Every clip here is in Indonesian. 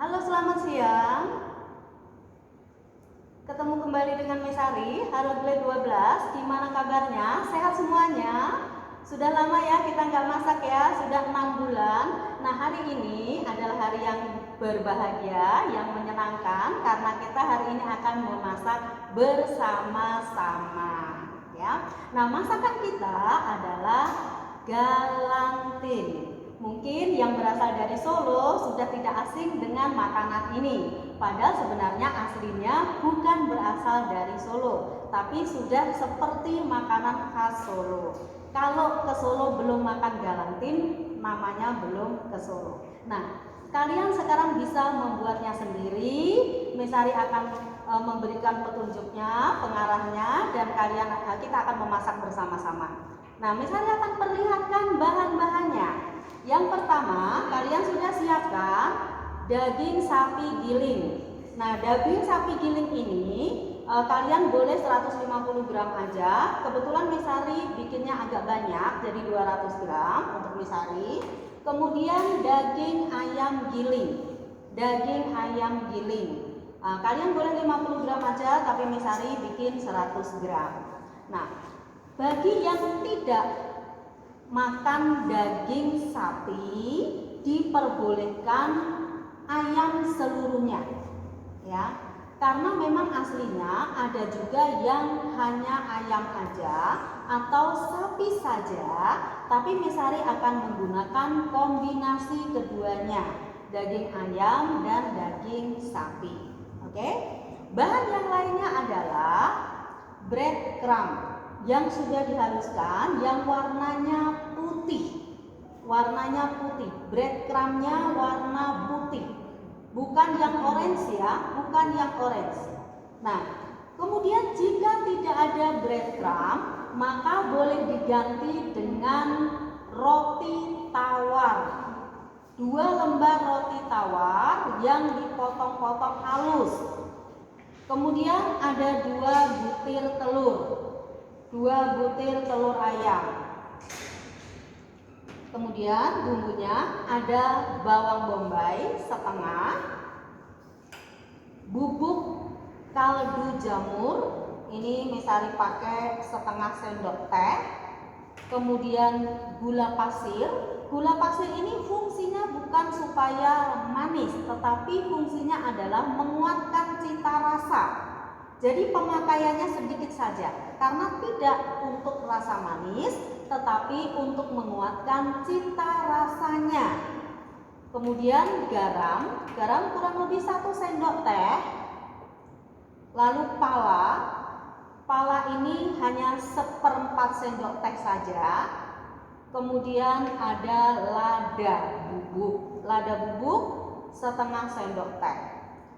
Halo, selamat siang. Ketemu kembali dengan Mesari, Halo Grade 12. Gimana kabarnya? Sehat semuanya? Sudah lama ya kita nggak masak ya, sudah 6 bulan. Nah, hari ini adalah hari yang berbahagia, yang menyenangkan karena kita hari ini akan memasak bersama-sama ya. Nah, masakan kita adalah galantin. Mungkin yang berasal dari Solo sudah tidak asing dengan makanan ini. Padahal sebenarnya aslinya bukan berasal dari Solo, tapi sudah seperti makanan khas Solo. Kalau ke Solo belum makan galantin, namanya belum ke Solo. Nah, kalian sekarang bisa membuatnya sendiri. Mesari akan memberikan petunjuknya, pengarahnya, dan kita akan memasak bersama-sama. Nah, Mesari akan perlihatkan bahan-bahannya. Yang pertama, kalian sudah siapkan daging sapi giling. Nah, daging sapi giling ini kalian boleh 150 gram aja. Kebetulan Mesari bikinnya agak banyak, jadi 200 gram untuk Mesari. Kemudian daging ayam giling. Daging ayam giling. Kalian boleh 50 gram aja, tapi Mesari bikin 100 gram. Nah, bagi yang tidak makan daging sapi, diperbolehkan ayam seluruhnya ya, karena memang aslinya ada juga yang hanya ayam aja atau sapi saja, tapi Mesari akan menggunakan kombinasi keduanya, daging ayam dan daging sapi. Oke, bahan yang lainnya adalah breadcrumb yang sudah dihaluskan, yang warnanya putih. Warnanya putih, breadcrumbnya warna putih, bukan yang orange ya, bukan yang orange. Nah, kemudian jika tidak ada breadcrumb, maka boleh diganti dengan roti tawar. 2 lembar roti tawar yang dipotong-potong halus. Kemudian ada 2 butir telur. 2 butir telur ayam. Kemudian bumbunya ada bawang bombay setengah, bubuk kaldu jamur, ini Mesari pakai setengah sendok teh. Kemudian gula pasir. Gula pasir ini fungsinya bukan supaya manis, tetapi fungsinya adalah menguatkan cita rasa. Jadi pemakaiannya sedikit saja, karena tidak untuk rasa manis, tetapi untuk menguatkan cita rasanya. Kemudian garam kurang lebih 1 sendok teh. Lalu pala ini hanya 1/4 sendok teh saja. Kemudian ada lada bubuk setengah sendok teh.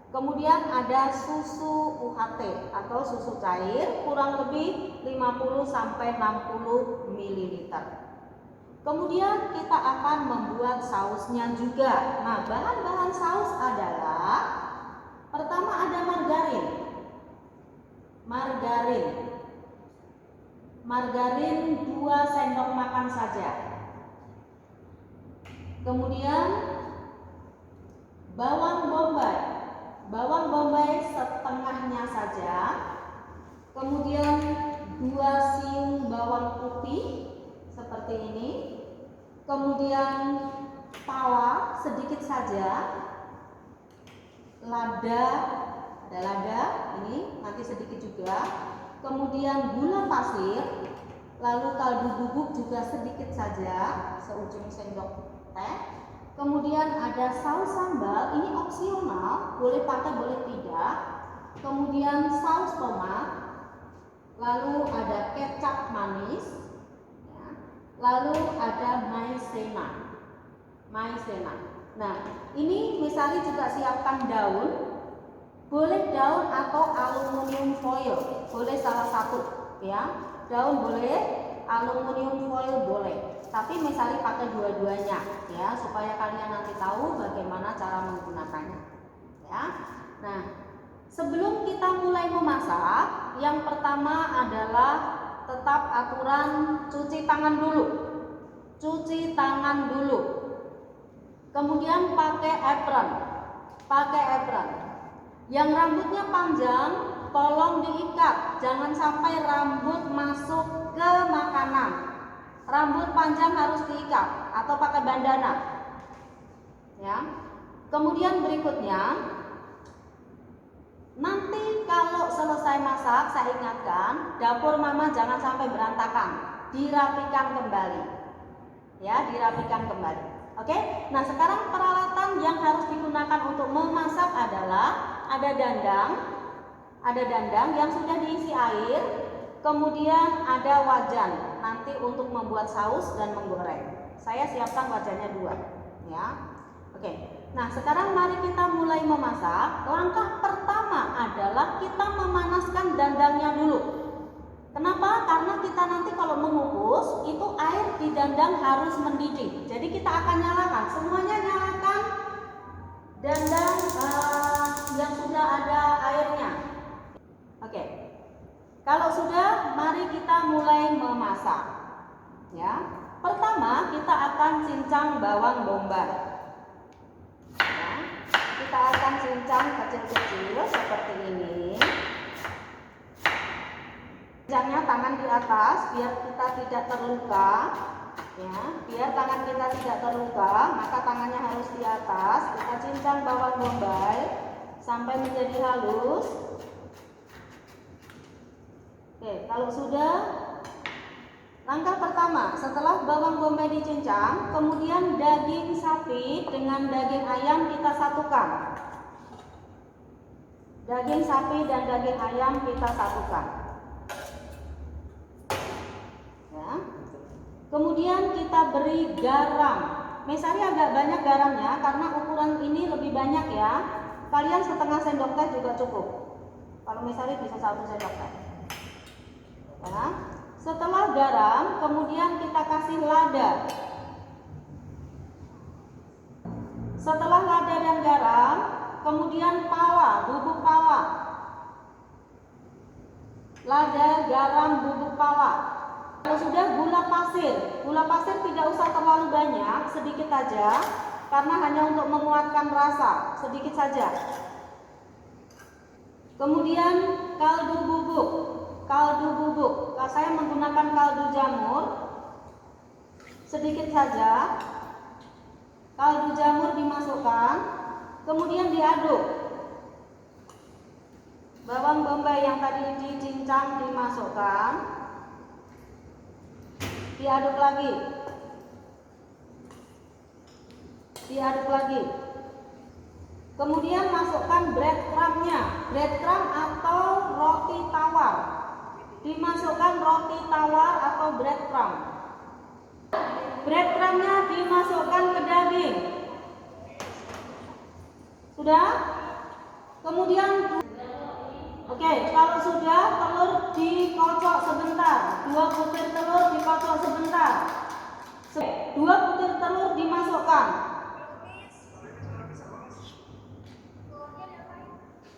Kemudian ada susu UHT atau susu cair kurang lebih 50-60 ml. Kemudian kita akan membuat sausnya juga. Nah, bahan-bahan saus adalah pertama ada margarin 2 sendok makan saja. Kemudian bawang bombay setengahnya saja. Kemudian 2 siung bawang putih seperti ini. Kemudian pala sedikit saja. Ada lada ini nanti sedikit juga. Kemudian gula pasir, lalu kaldu bubuk juga sedikit saja, seujung sendok teh. Kemudian ada saus sambal, ini opsional, boleh pakai boleh tidak. Kemudian saus tomat, lalu ada kecap manis, ya. Lalu ada maizena. Nah, ini Mesari juga siapkan daun, boleh daun atau aluminium foil, boleh salah satu ya. Daun boleh, aluminium foil boleh. Tapi Mesari pakai dua-duanya ya, supaya kalian nanti tahu bagaimana cara menggunakannya ya. Nah, sebelum kita mulai memasak, yang pertama adalah tetap aturan cuci tangan dulu. Kemudian pakai apron. pakai apron. Yang rambutnya panjang, tolong diikat, jangan sampai rambut masuk ke makanan. Rambut panjang harus diikat atau pakai bandana. Ya. Kemudian berikutnya, nanti kalau selesai masak, saya ingatkan, dapur mama jangan sampai berantakan, dirapikan kembali. Ya, dirapikan kembali. Oke. Nah, sekarang peralatan yang harus digunakan untuk memasak adalah ada dandang yang sudah diisi air, kemudian ada wajan nanti untuk membuat saus dan menggoreng. Saya siapkan wajannya 2, ya. Oke. Nah, sekarang mari kita mulai memasak. Langkah pertama adalah kita memanaskan dandangnya dulu. Kenapa? Karena kita nanti kalau mengukus, itu air di dandang harus mendidih. Jadi kita akan nyalakan, semuanya nyalakan dandang yang sudah ada airnya. Oke. Kalau sudah, mari kita mulai memasak. Ya. Pertama, kita akan cincang bawang bombay. Ya. Kita akan cincang kecil-kecil seperti ini. Cincangnya tangan di atas biar kita tidak terluka. Ya, biar tangan kita tidak terluka, maka tangannya harus di atas. Kita cincang bawang bombay sampai menjadi halus. Oke, kalau sudah, langkah pertama setelah bawang bombay dicincang, kemudian daging sapi dengan daging ayam kita satukan. Daging sapi dan daging ayam kita satukan. Ya. Kemudian kita beri garam. Misalnya agak banyak garamnya karena ukuran ini lebih banyak ya. Kalian setengah sendok teh juga cukup. Kalau misalnya bisa 1 sendok teh. Ya. Setelah garam, kemudian kita kasih lada. Setelah lada dan garam, kemudian pala, bubuk pala. Lada, garam, bubuk pala. Kalau sudah, gula pasir. Gula pasir tidak usah terlalu banyak, sedikit saja, karena hanya untuk menguatkan rasa, sedikit saja. Kemudian kaldu bubuk. Kaldu bubuk, saya menggunakan kaldu jamur, sedikit saja. Kaldu jamur dimasukkan, kemudian diaduk. Bawang bombay yang tadi dicincang dimasukkan, diaduk lagi, diaduk lagi. Kemudian masukkan breadcrumbnya, breadcrumb atau roti tawar. Dimasukkan roti tawar atau breadcrumb. Breadcrumbnya dimasukkan ke daging. Sudah? Kemudian oke, kalau sudah, telur dikocok sebentar. 2 butir telur dikocok sebentar. 2 butir telur dimasukkan.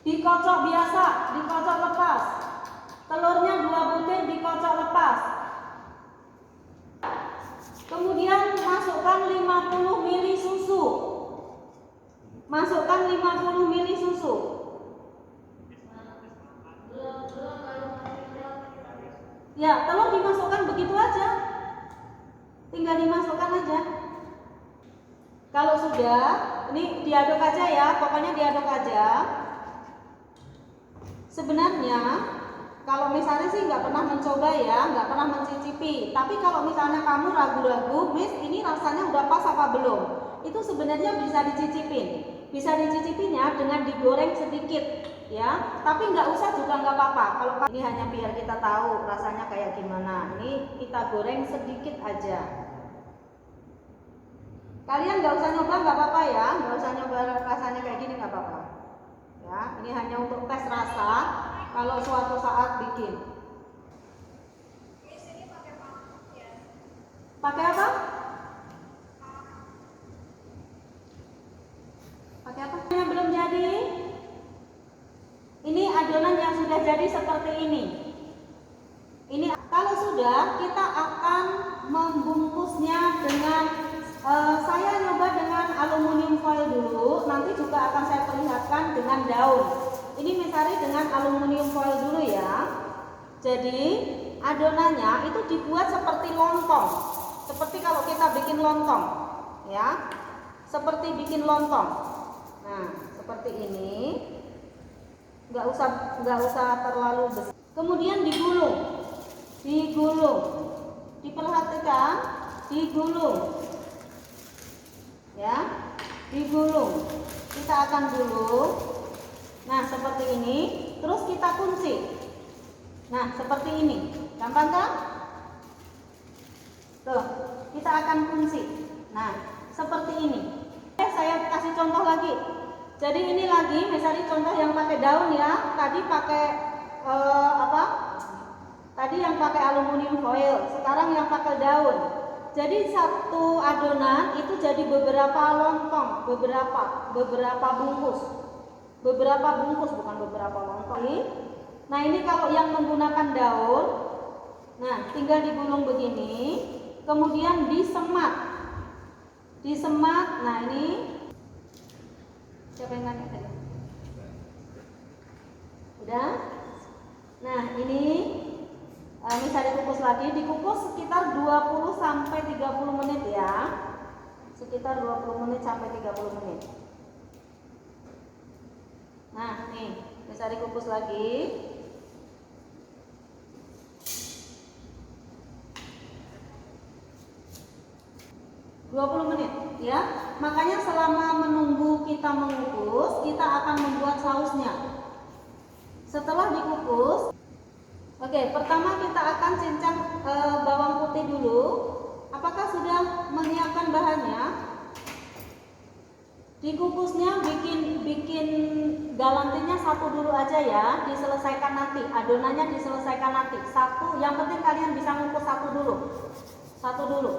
Dikocok biasa, dikocok lepas. Telurnya 2 butir dikocok lepas. Kemudian masukkan 50 ml susu. Masukkan 50 ml susu. Ya, telur dimasukkan begitu aja. Tinggal dimasukkan aja. Kalau sudah, ini diaduk aja ya, pokoknya diaduk aja. Sebenarnya kalau misalnya sih nggak pernah mencoba ya, nggak pernah mencicipi. Tapi kalau misalnya kamu ragu-ragu, Miss ini rasanya udah pas apa belum? Itu sebenarnya bisa dicicipin. Bisa dicicipinya dengan digoreng sedikit, ya. Tapi nggak usah juga nggak apa-apa. Kalau ini hanya biar kita tahu rasanya kayak gimana. Ini kita goreng sedikit aja. Kalian nggak usah nyoba nggak apa-apa ya, nggak usah nyoba rasanya kayak gini nggak apa-apa. Ya, ini hanya untuk tes rasa. Kalau suatu saat bikin. Pakai apa? Pakai apa? Yang belum jadi. Ini adonan yang sudah jadi seperti ini. Ini kalau sudah, kita akan membungkusnya dengan saya nyoba dengan aluminium foil dulu. Nanti juga akan saya perlihatkan dengan daun. Ini Mesari dengan aluminium foil dulu ya. Jadi adonannya itu dibuat seperti lontong, seperti kalau kita bikin lontong, ya, seperti bikin lontong. Nah, seperti ini, nggak usah terlalu besar. Kemudian digulung, diperhatikan, digulung, ya, digulung. Kita akan gulung. Nah, seperti ini, terus kita kunci. Nah, seperti ini. Gampang kan? Tuh, kita akan kunci. Nah, seperti ini. Saya kasih contoh lagi. Jadi ini lagi, misalnya contoh yang pakai daun ya. Tadi pakai Tadi yang pakai aluminium foil, sekarang yang pakai daun. Jadi satu adonan itu jadi beberapa lontong, beberapa bungkus. Beberapa bungkus, bukan beberapa lontong. Nah, ini kalau yang menggunakan daun, nah tinggal digulung begini, kemudian disemat. Nah ini siapa yang nanya tadi? Udah? Nah ini misalnya dikukus lagi, dikukus sekitar 20 sampai 30 menit ya. Sekitar 20 menit sampai 30 menit. Nah, nih, misalnya dikukus lagi. 20 menit ya. Makanya selama menunggu kita mengukus, kita akan membuat sausnya. Setelah dikukus, oke, pertama kita akan cincang bawang putih dulu. Apakah sudah menyiapkan bahannya? Dikukusnya bikin galantinya satu dulu aja ya, diselesaikan nanti. Adonannya diselesaikan nanti. Satu, yang penting kalian bisa ngukus satu dulu.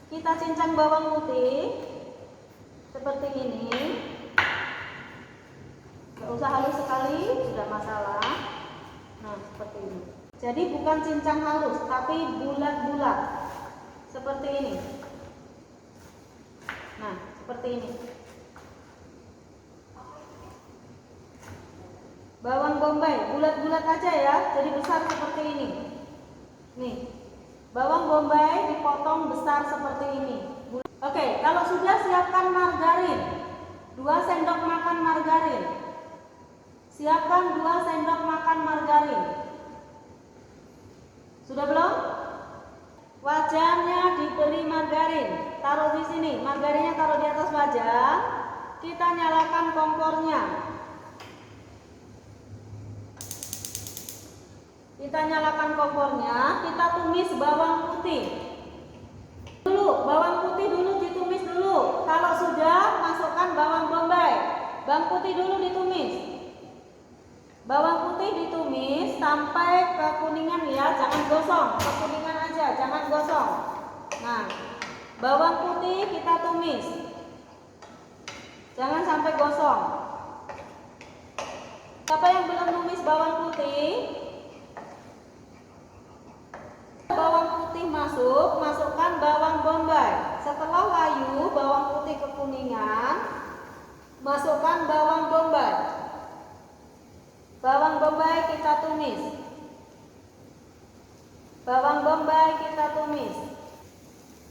Kita cincang bawang putih seperti ini. Gak usah halus sekali, tidak masalah. Nah, seperti ini. Jadi bukan cincang halus, tapi bulat-bulat. Seperti ini. Nah, seperti ini. Bawang bombay, bulat-bulat aja ya, jadi besar seperti ini. Nih, bawang bombay dipotong besar seperti ini. Oke, kalau sudah siapkan margarin, 2 sendok makan margarin. Siapkan 2 sendok makan margarin. Sudah belum? Wajannya diberi margarin, taruh di sini. Margarinnya taruh di atas wajan. Kita nyalakan kompornya. Kita tumis bawang putih. Bawang putih dulu ditumis dulu. Kalau sudah, masukkan bawang bombay. Bawang putih dulu ditumis. Bawang putih ditumis sampai kekuningan ya, jangan gosong. Kekuningan aja, jangan gosong. Nah, bawang putih kita tumis. Jangan sampai gosong. Siapa yang belum tumis bawang putih? Bawang putih masukkan bawang bombay. Setelah layu bawang putih kekuningan, masukkan bawang bombay. Bawang bombay kita tumis.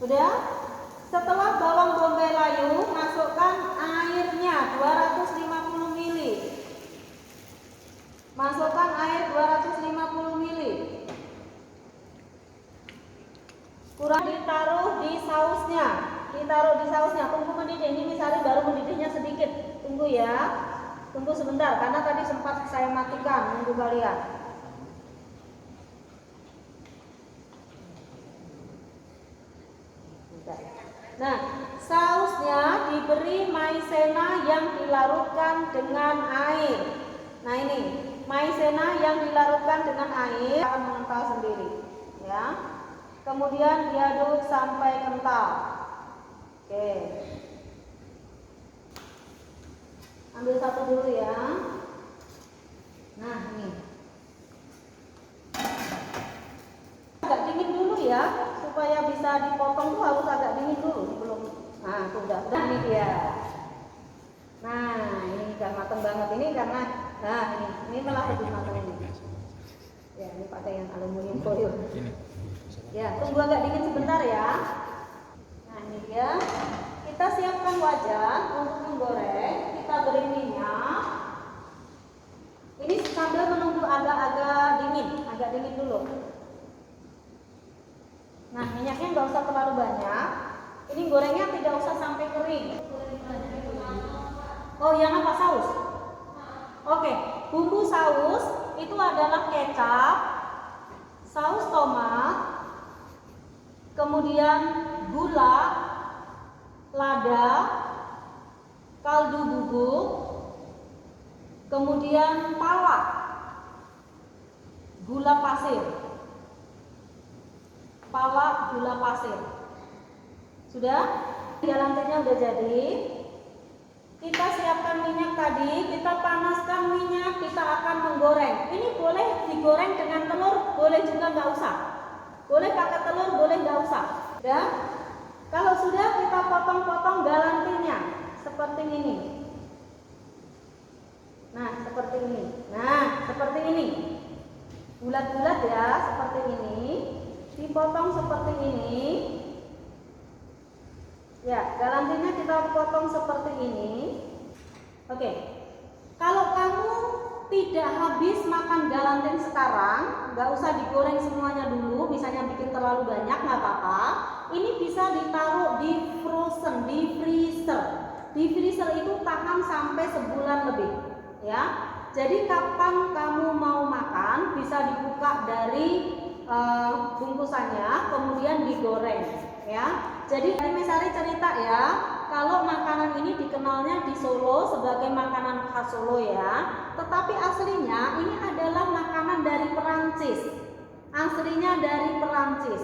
Sudah? Setelah bawang bombay layu, masukkan airnya 250 ml. Masukkan air 250 ml. Kurang ditaruh di sausnya. Tunggu mendidih. Ini misalnya baru mendidihnya sedikit. Tunggu ya. Tunggu sebentar karena tadi sempat saya matikan nunggu kalian. Nah, sausnya diberi maizena yang dilarutkan dengan air. Nah, ini maizena yang dilarutkan dengan air akan mengental sendiri, ya. Kemudian diaduk sampai kental. Oke. Ambil satu dulu ya. Nah, ini. Agak dingin dulu ya, supaya bisa dipotong tuh harus agak dingin dulu sebelum. Nah, tuh udah ini dia. Nah, ini udah matang banget ini karena ini malah lebih matang ini. Ya, ini pakai yang aluminium foil. Ya, tunggu agak dingin sebentar ya. Nah, ini dia. Kita siapkan wajan untuk menggoreng. Kita beri minyak. Ini sambil menunggu agak dingin dulu. Nah, minyaknya nggak usah terlalu banyak. Ini gorengnya tidak usah sampai kering. Oh, yang apa, saus? Oke, bumbu saus itu adalah kecap, saus tomat, kemudian gula, lada, kaldu bubuk, kemudian pala, gula pasir. Sudah? Galantinnya udah jadi. Kita siapkan minyak tadi, kita panaskan minyak, kita akan menggoreng. Ini boleh digoreng dengan telur, boleh juga nggak usah. Boleh pakai telur, boleh nggak usah. Ya? Kalau sudah, kita potong-potong galantinnya seperti ini. Nah, seperti ini. Bulat-bulat ya, seperti ini. Dipotong seperti ini. Ya, galantinnya kita potong seperti ini. Oke. Kalau kamu tidak habis makan galantin sekarang, nggak usah digoreng semuanya dulu, misalnya bikin terlalu banyak, nggak apa-apa. Ini bisa ditaruh di frozen, di freezer. Di freezer itu tahan sampai sebulan lebih, ya. Jadi kapan kamu mau makan, bisa dibuka dari bungkusannya, kemudian digoreng, ya. Jadi Miss Sari cerita ya, kalau makanan ini dikenalnya di Solo sebagai makanan khas Solo ya, tetapi aslinya ini adalah makanan dari Perancis. Aslinya dari Perancis.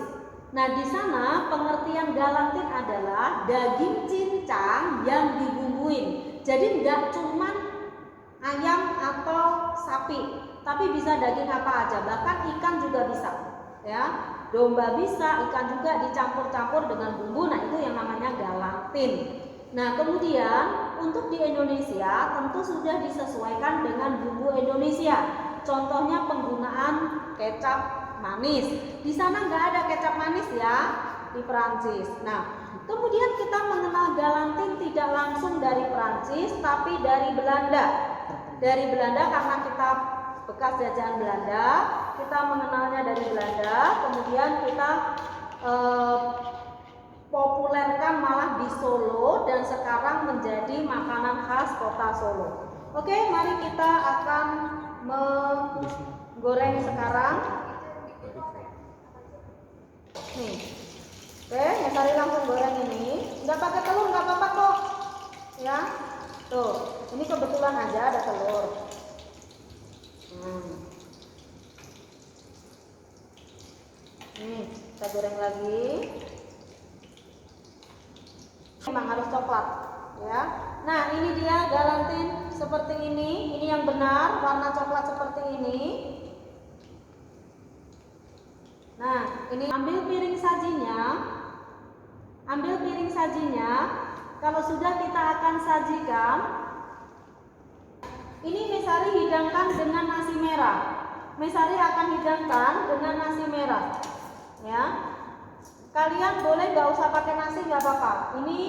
Nah, di sana pengertian galantin adalah daging cincang yang dibumbuin. Jadi nggak cuman ayam atau sapi, tapi bisa daging apa aja, bahkan ikan juga bisa, ya. Domba bisa, ikan juga dicampur-campur dengan bumbu. Nah, itu yang namanya galantin. Nah, kemudian untuk di Indonesia tentu sudah disesuaikan dengan bumbu Indonesia. Contohnya penggunaan kecap manis. Di sana nggak ada kecap manis ya, di Perancis. Nah, kemudian kita mengenal galantin tidak langsung dari Perancis, tapi dari Belanda. Dari Belanda karena kita bekas jajahan Belanda, kita mengenalnya dari Belanda, kemudian kita populerkan malah di Solo dan sekarang menjadi makanan khas kota Solo. Oke, mari kita akan menggoreng sekarang. Nih, oke, Miss Sari langsung goreng ini. Nggak pakai telur nggak apa-apa kok, ya. Tuh, ini kebetulan aja ada telur. Nih, kita goreng lagi. Memang harus coklat, ya. Nah, ini dia galantin seperti ini. Ini yang benar, warna coklat seperti ini. Nah, ini ambil piring sajinya. Kalau sudah kita akan sajikan. Ini Miss Sari hidangkan dengan nasi merah. Miss Sari akan hidangkan dengan nasi merah, ya. Kalian boleh nggak usah pakai nasi, nggak apa-apa. Ini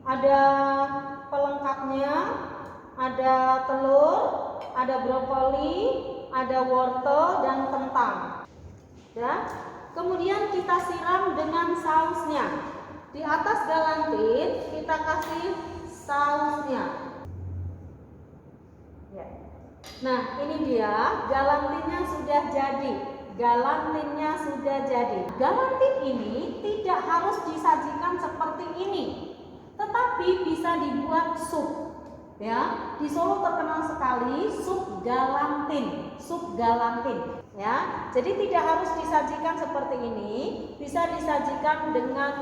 ada pelengkapnya, ada telur, ada brokoli, ada wortel dan kentang. Ya. Kemudian kita siram dengan sausnya. Di atas galantin kita kasih sausnya. Ya. Nah, ini dia galantinnya sudah jadi. Galantin ini tidak harus disajikan seperti ini, tetapi bisa dibuat sup. Ya, di Solo terkenal sekali sup galantin. Ya, jadi tidak harus disajikan seperti ini, bisa disajikan dengan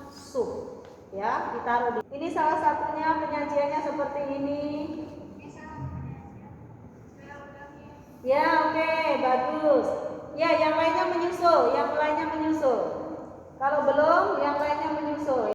sup. Ya, ditaruh di. Ini salah satunya penyajiannya seperti ini. Ya, oke, bagus. Ya, yang lainnya menyusul. Kalau belum, yang lainnya menyusul.